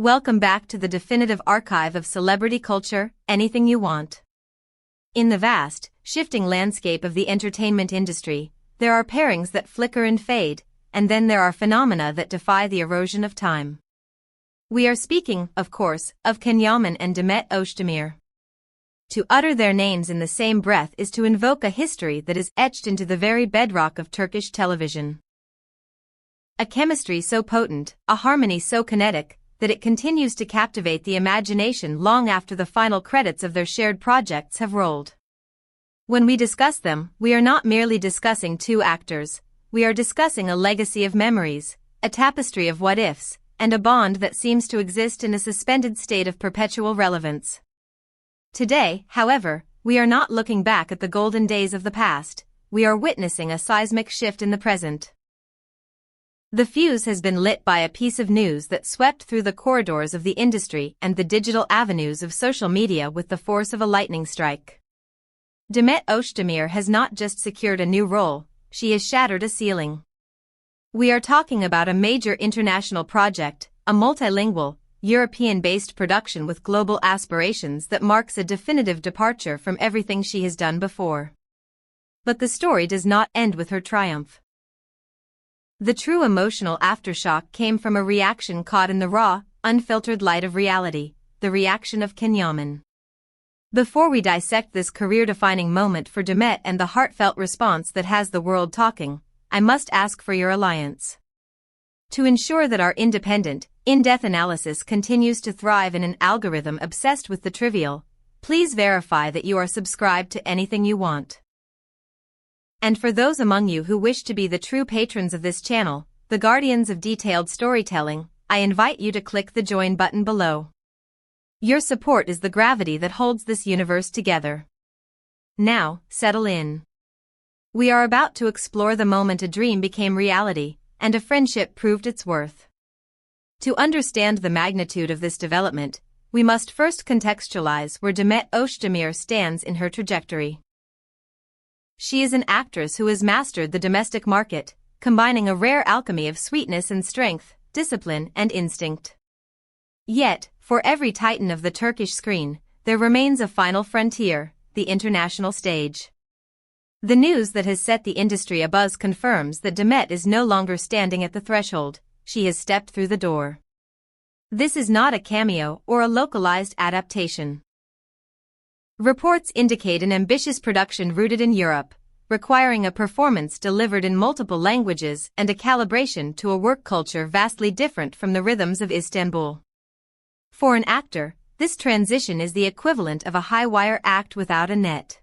Welcome back to the definitive archive of celebrity culture, anything you want. In the vast, shifting landscape of the entertainment industry, there are pairings that flicker and fade, and then there are phenomena that defy the erosion of time. We are speaking, of course, of Yaman and Demet Özdemir. To utter their names in the same breath is to invoke a history that is etched into the very bedrock of Turkish television. A chemistry so potent, a harmony so kinetic, that it continues to captivate the imagination long after the final credits of their shared projects have rolled. When we discuss them, we are not merely discussing two actors, we are discussing a legacy of memories, a tapestry of what-ifs, and a bond that seems to exist in a suspended state of perpetual relevance. Today, however, we are not looking back at the golden days of the past, we are witnessing a seismic shift in the present. The fuse has been lit by a piece of news that swept through the corridors of the industry and the digital avenues of social media with the force of a lightning strike. Demet Özdemir has not just secured a new role, she has shattered a ceiling. We are talking about a major international project, a multilingual, European-based production with global aspirations that marks a definitive departure from everything she has done before. But the story does not end with her triumph. The true emotional aftershock came from a reaction caught in the raw, unfiltered light of reality, the reaction of Yaman. Before we dissect this career-defining moment for Demet and the heartfelt response that has the world talking, I must ask for your alliance. To ensure that our independent, in-depth analysis continues to thrive in an algorithm obsessed with the trivial, please verify that you are subscribed to anything you want. And for those among you who wish to be the true patrons of this channel, the guardians of detailed storytelling, I invite you to click the join button below. Your support is the gravity that holds this universe together. Now, settle in. We are about to explore the moment a dream became reality, and a friendship proved its worth. To understand the magnitude of this development, we must first contextualize where Demet Özdemir stands in her trajectory. She is an actress who has mastered the domestic market, combining a rare alchemy of sweetness and strength, discipline and instinct. Yet, for every titan of the Turkish screen, there remains a final frontier, the international stage. The news that has set the industry abuzz confirms that Demet is no longer standing at the threshold, she has stepped through the door. This is not a cameo or a localized adaptation. Reports indicate an ambitious production rooted in Europe, requiring a performance delivered in multiple languages and a calibration to a work culture vastly different from the rhythms of Istanbul. For an actor, this transition is the equivalent of a high-wire act without a net.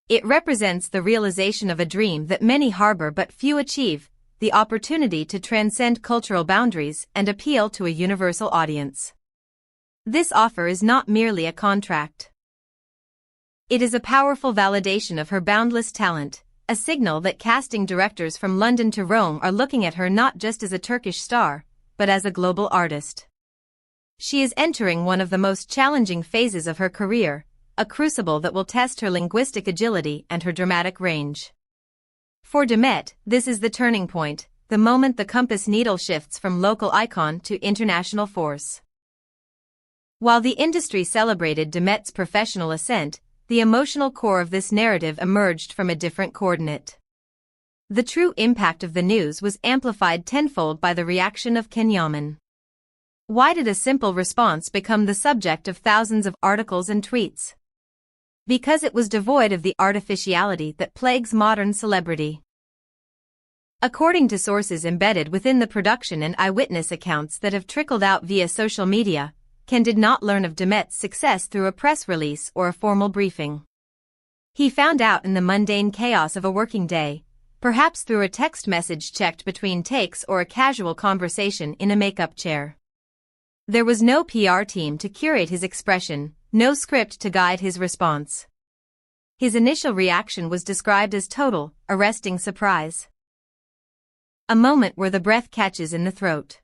It represents the realization of a dream that many harbor but few achieve, the opportunity to transcend cultural boundaries and appeal to a universal audience. This offer is not merely a contract. It is a powerful validation of her boundless talent, a signal that casting directors from London to Rome are looking at her not just as a Turkish star, but as a global artist. She is entering one of the most challenging phases of her career, a crucible that will test her linguistic agility and her dramatic range. For Demet, this is the turning point, the moment the compass needle shifts from local icon to international force. While the industry celebrated Demet's professional ascent, the emotional core of this narrative emerged from a different coordinate. The true impact of the news was amplified tenfold by the reaction of Yaman. Why did a simple response become the subject of thousands of articles and tweets? Because it was devoid of the artificiality that plagues modern celebrity. According to sources embedded within the production and eyewitness accounts that have trickled out via social media, Ken did not learn of Demet's success through a press release or a formal briefing. He found out in the mundane chaos of a working day, perhaps through a text message checked between takes or a casual conversation in a makeup chair. There was no PR team to curate his expression, no script to guide his response. His initial reaction was described as total, arresting surprise. A moment where the breath catches in the throat.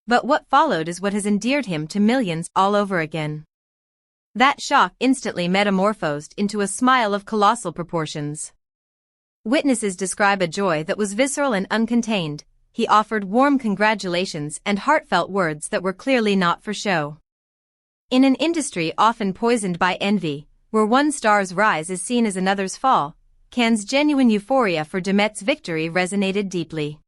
But what followed is what has endeared him to millions all over again. That shock instantly metamorphosed into a smile of colossal proportions. Witnesses describe a joy that was visceral and uncontained, he offered warm congratulations and heartfelt words that were clearly not for show. In an industry often poisoned by envy, where one star's rise is seen as another's fall, Cannes' genuine euphoria for Demet's victory resonated deeply.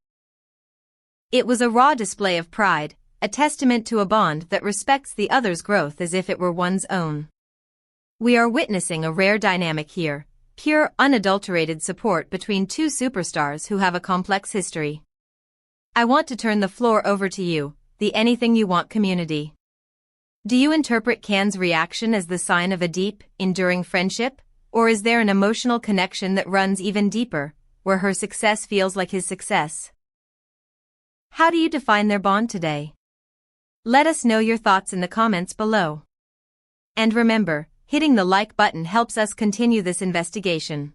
It was a raw display of pride, a testament to a bond that respects the other's growth as if it were one's own. We are witnessing a rare dynamic here, pure, unadulterated support between two superstars who have a complex history. I want to turn the floor over to you, the Anything You Want community. Do you interpret Cannes' reaction as the sign of a deep, enduring friendship, or is there an emotional connection that runs even deeper, where her success feels like his success? How do you define their bond today? Let us know your thoughts in the comments below. And remember, hitting the like button helps us continue this investigation.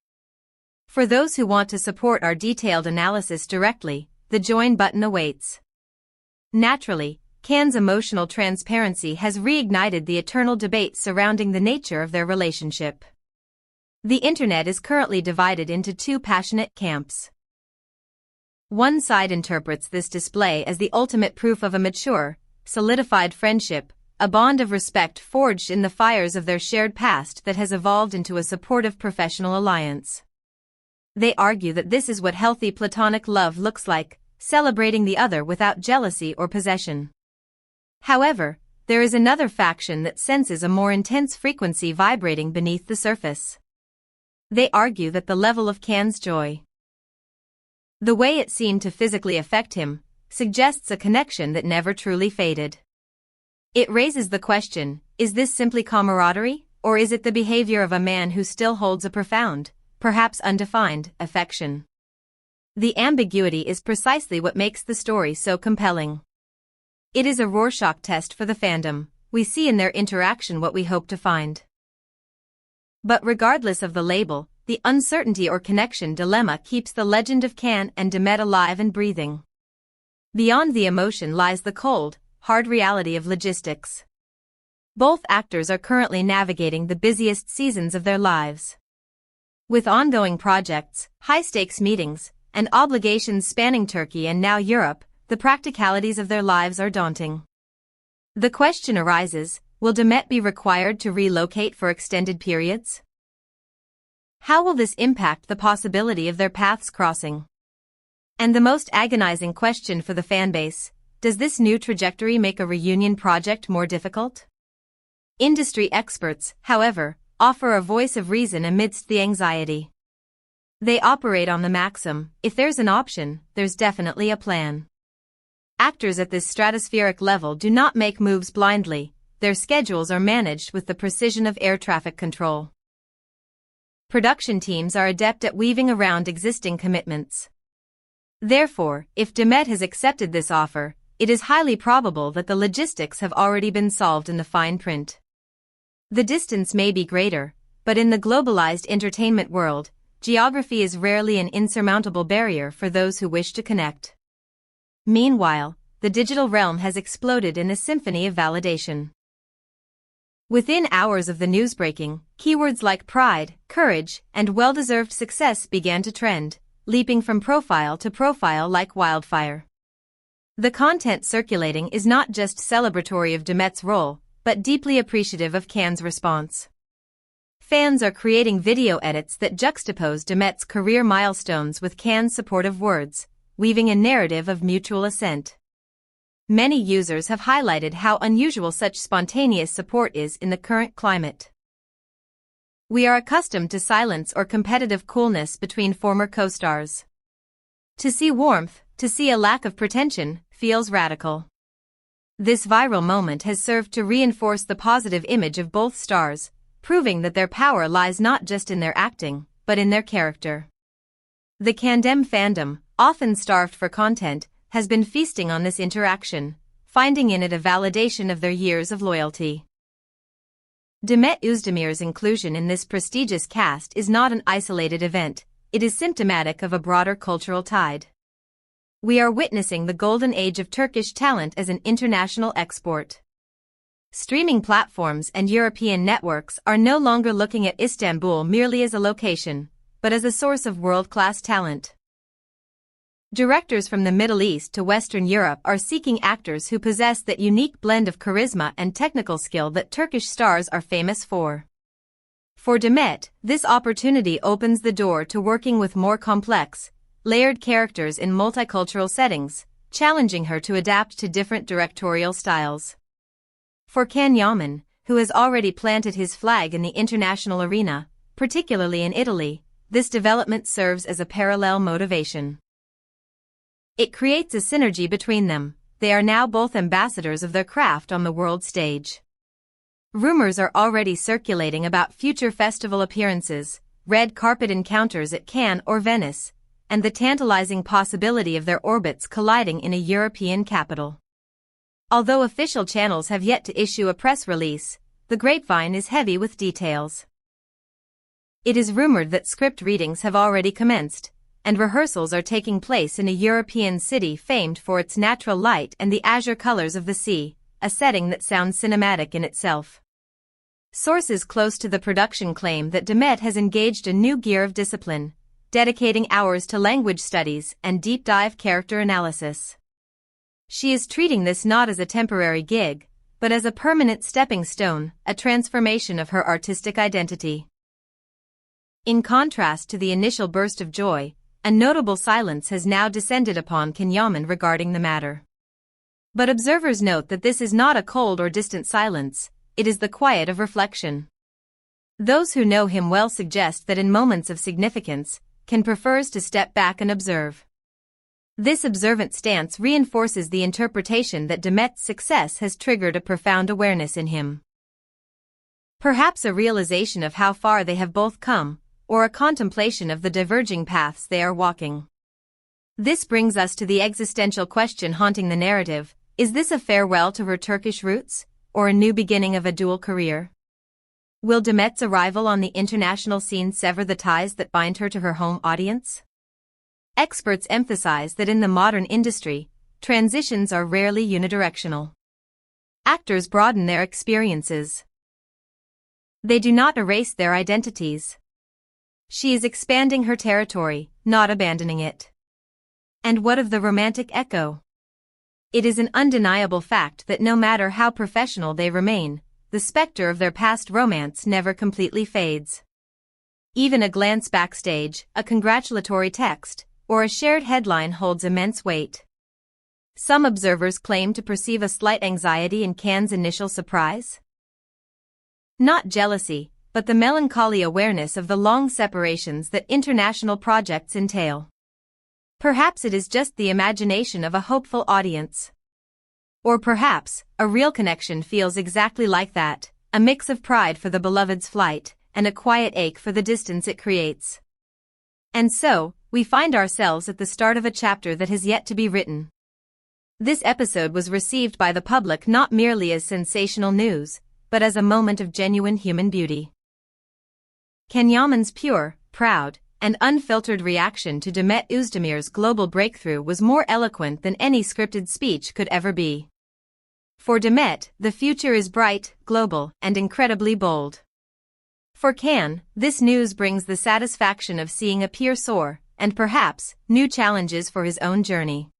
For those who want to support our detailed analysis directly, the join button awaits. Naturally, Cannes' emotional transparency has reignited the eternal debate surrounding the nature of their relationship. The internet is currently divided into two passionate camps. One side interprets this display as the ultimate proof of a mature, solidified friendship, a bond of respect forged in the fires of their shared past that has evolved into a supportive professional alliance. They argue that this is what healthy platonic love looks like, celebrating the other without jealousy or possession. However, there is another faction that senses a more intense frequency vibrating beneath the surface. They argue that the level of Cannes' joy, the way it seemed to physically affect him, suggests a connection that never truly faded. It raises the question, is this simply camaraderie, or is it the behavior of a man who still holds a profound, perhaps undefined, affection? The ambiguity is precisely what makes the story so compelling. It is a Rorschach test for the fandom. We see in their interaction what we hope to find. But regardless of the label, the uncertainty or connection dilemma keeps the legend of Cannes and Demet alive and breathing. Beyond the emotion lies the cold, hard reality of logistics. Both actors are currently navigating the busiest seasons of their lives. With ongoing projects, high-stakes meetings, and obligations spanning Turkey and now Europe, the practicalities of their lives are daunting. The question arises, will Demet be required to relocate for extended periods? How will this impact the possibility of their paths crossing? And the most agonizing question for the fanbase, does this new trajectory make a reunion project more difficult? Industry experts, however, offer a voice of reason amidst the anxiety. They operate on the maxim, if there's an option, there's definitely a plan. Actors at this stratospheric level do not make moves blindly, their schedules are managed with the precision of air traffic control. Production teams are adept at weaving around existing commitments. Therefore, if Demet has accepted this offer, it is highly probable that the logistics have already been solved in the fine print. The distance may be greater, but in the globalized entertainment world, geography is rarely an insurmountable barrier for those who wish to connect. Meanwhile, the digital realm has exploded in a symphony of validation. Within hours of the news breaking, keywords like pride, courage, and well-deserved success began to trend, leaping from profile to profile like wildfire. The content circulating is not just celebratory of Demet's role, but deeply appreciative of Cannes' response. Fans are creating video edits that juxtapose Demet's career milestones with Cannes' supportive words, weaving a narrative of mutual assent. Many users have highlighted how unusual such spontaneous support is in the current climate. We are accustomed to silence or competitive coolness between former co-stars. To see warmth, to see a lack of pretension, feels radical. This viral moment has served to reinforce the positive image of both stars, proving that their power lies not just in their acting, but in their character. The Cannes fandom, often starved for content, has been feasting on this interaction, finding in it a validation of their years of loyalty. Demet Özdemir's inclusion in this prestigious cast is not an isolated event, it is symptomatic of a broader cultural tide. We are witnessing the golden age of Turkish talent as an international export. Streaming platforms and European networks are no longer looking at Istanbul merely as a location, but as a source of world-class talent. Directors from the Middle East to Western Europe are seeking actors who possess that unique blend of charisma and technical skill that Turkish stars are famous for. For Demet, this opportunity opens the door to working with more complex, layered characters in multicultural settings, challenging her to adapt to different directorial styles. For Yaman, who has already planted his flag in the international arena, particularly in Italy, this development serves as a parallel motivation. It creates a synergy between them. They are now both ambassadors of their craft on the world stage. Rumors are already circulating about future festival appearances, red carpet encounters at Cannes or Venice, and the tantalizing possibility of their orbits colliding in a European capital. Although official channels have yet to issue a press release, the grapevine is heavy with details. It is rumored that script readings have already commenced, and rehearsals are taking place in a European city famed for its natural light and the azure colors of the sea, a setting that sounds cinematic in itself. Sources close to the production claim that Demet has engaged a new gear of discipline, dedicating hours to language studies and deep-dive character analysis. She is treating this not as a temporary gig, but as a permanent stepping stone, a transformation of her artistic identity. In contrast to the initial burst of joy, a notable silence has now descended upon Yaman regarding the matter. But observers note that this is not a cold or distant silence, it is the quiet of reflection. Those who know him well suggest that in moments of significance, Can prefers to step back and observe. This observant stance reinforces the interpretation that Demet's success has triggered a profound awareness in him. Perhaps a realization of how far they have both come, or a contemplation of the diverging paths they are walking. This brings us to the existential question haunting the narrative: is this a farewell to her Turkish roots, or a new beginning of a dual career? Will Demet's arrival on the international scene sever the ties that bind her to her home audience? Experts emphasize that in the modern industry, transitions are rarely unidirectional. Actors broaden their experiences. They do not erase their identities. She is expanding her territory, not abandoning it. And what of the romantic echo? It is an undeniable fact that no matter how professional they remain, the specter of their past romance never completely fades. Even a glance backstage, a congratulatory text, or a shared headline holds immense weight. Some observers claim to perceive a slight anxiety in Cannes' initial surprise. Not jealousy, but the melancholy awareness of the long separations that international projects entail. Perhaps it is just the imagination of a hopeful audience. Or perhaps, a real connection feels exactly like that, a mix of pride for the beloved's flight, and a quiet ache for the distance it creates. And so, we find ourselves at the start of a chapter that has yet to be written. This episode was received by the public not merely as sensational news, but as a moment of genuine human beauty. Yaman's pure, proud, and unfiltered reaction to Demet Özdemir's global breakthrough was more eloquent than any scripted speech could ever be. For Demet, the future is bright, global, and incredibly bold. For Cannes, this news brings the satisfaction of seeing a peer soar, and perhaps, new challenges for his own journey.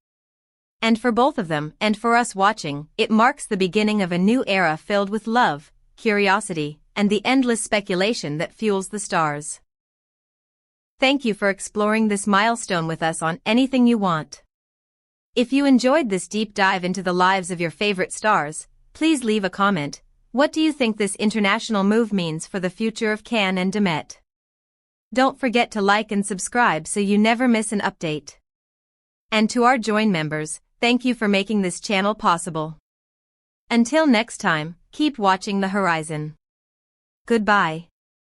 And for both of them, and for us watching, it marks the beginning of a new era filled with love, curiosity, and the endless speculation that fuels the stars. Thank you for exploring this milestone with us on Anything You Want. If you enjoyed this deep dive into the lives of your favorite stars, please leave a comment. What do you think this international move means for the future of Cannes and Demet? Don't forget to like and subscribe so you never miss an update. And to our Join members, thank you for making this channel possible. Until next time, keep watching the horizon. Goodbye.